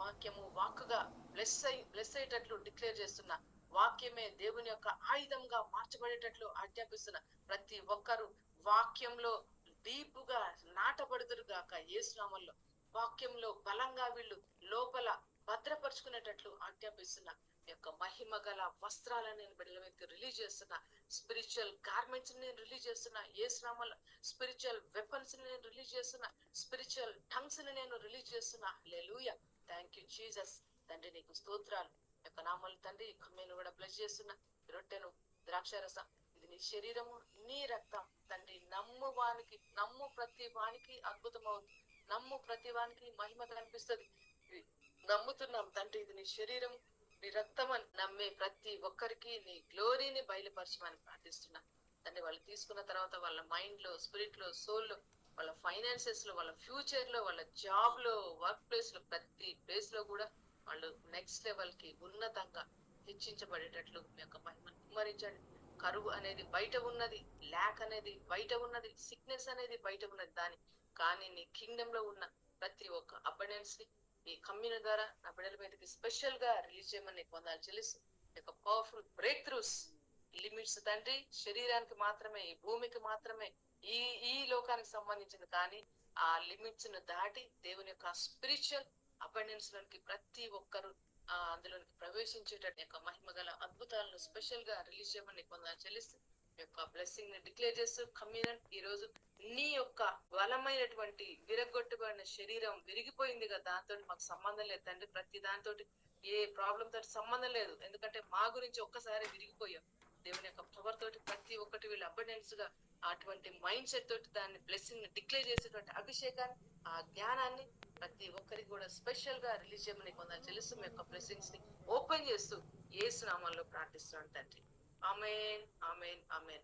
వాక్యము వాక్కుగా bless అయ్యేటట్లు declare చేస్తున్నా. వాక్యమే దేవుని యొక్క ఆయుధంగా మార్చబడేటట్లు ఆజ్ఞాపిస్తున్న ప్రతి ఒక్కరు వాక్యంలో డీపుగా నాటబడుదురు గాక యేసు నామములో. వాక్యంలో బలంగా వీళ్ళు లోపల భద్రపరుచుకునేటట్లు ఆజ్ఞాపిస్తున్నా. ఈ యొక్క మహిమ గల వస్త్రాలను నేను బిడ్డల మీదకి రిలీజ్ చేస్తున్నా. స్పిరిచువల్ గార్మెంట్స్ నేను రిలీజ్ చేస్తున్నా యేసు నామములో. స్పిరిచువల్ వెపన్స్ ని నేను రిలీజ్ చేస్తున్నా. స్పిరిచువల్ టంగ్స్ ని నేను రిలీజ్ చేస్తున్నా. హల్లెలూయా. Thank you Jesus. తండ్రి నీకు స్తోత్రాలు. యొక్క నామలు తండ్రి నేను కూడా బ్లెస్ చేస్తున్నా. రొట్టెను ద్రాక్షారసం ఇది నీ శరీరము నీ రక్తం తండ్రి. నమ్ము ప్రతి వానికి అద్భుతం అవుతుంది. నమ్ము ప్రతి వానికి మహిమ కనిపిస్తుంది. నమ్ముతున్నాం తండ్రి ఇది నీ శరీరం నీ రక్తం అని నమ్మే ప్రతి ఒక్కరికి నీ గ్లోరీని బయలుపరచమని ప్రార్థిస్తున్నా. తండ్రి వాళ్ళు తీసుకున్న తర్వాత వాళ్ళ మైండ్ లో, స్పిరిట్ లో, సోల్ లో, వాళ్ళ ఫైనాన్సెస్ లో, వాళ్ళ ఫ్యూచర్ లో, వాళ్ళ జాబ్ లో, వర్క్ ప్లేస్ లో, ప్రతి ప్లేస్ లో కూడా వాళ్ళు నెక్స్ట్ లెవెల్ కి ఉన్నతంగా హెచ్చించబడేటట్లు మీ యొక్క మహిమను కుమ్మరించండి. కరువు అనేది బయట ఉన్నది, ల్యాక్ అనేది బయట ఉన్నది, సిక్నెస్ అనేది బయట ఉన్నది. కానీ నీ కింగ్డమ్ లో ఉన్న ప్రతి ఒక్క అబండెన్స్ ని ఈ కమ్యూనిటీ ద్వారా నా బిడ్డల మీదకి స్పెషల్ గా రిలీజ్ చేయమని పొందాలి చెల్లిస్తూ యొక్క పవర్ఫుల్ బ్రేక్ త్రూస్. లిమిట్స్ తండ్రి శరీరానికి మాత్రమే, ఈ భూమికి మాత్రమే, ఈ ఈ లోకానికి సంబంధించింది. కానీ ఆ లిమిట్స్ ను దాటి దేవుని యొక్క స్పిరిచువల్ అబండెన్స్ లోనికి ప్రతి ఒక్కరు అందులోనికి ప్రవేశించేటట్టు యొక్క మహిమ గల అద్భుతాలను స్పెషల్ గా రిలీజ్ చేయమని పొందాలి చెల్లిస్తూ యొక్క బ్లెస్సింగ్ ని డిక్లేర్ చేస్తూ కమ్యూనల్ ఈ రోజు నీ యొక్క బలమైనటువంటి విరగొట్టబడిన శరీరం విరిగిపోయింది కదా, దాంతో మాకు సంబంధం లేదు తండ్రి. ప్రతి దాంతో ఏ ప్రాబ్లం తోటి సంబంధం లేదు. ఎందుకంటే మా గురించి ఒక్కసారి విరిగిపోయాం. దేవుని యొక్క పవర్ తోటి ప్రతి ఒక్కటి వీళ్ళు అబండెన్స్ గా అటువంటి మైండ్ సెట్ తోటి దాన్ని బ్లెస్సింగ్ ని డిక్లేర్ చేసేటువంటి అభిషేకాన్ని, ఆ జ్ఞానాన్ని ప్రతి ఒక్కరికి కూడా స్పెషల్ గా రిలీజ్ చేయమని పొందాలి చెల్లిస్తూ మీ యొక్క బ్లెస్సింగ్స్ ని ఓపెన్ చేస్తూ యేసు నామములో ప్రార్థిస్తున్నాను తండ్రి. ఆమేన్, ఆమేన్, ఆమేన్.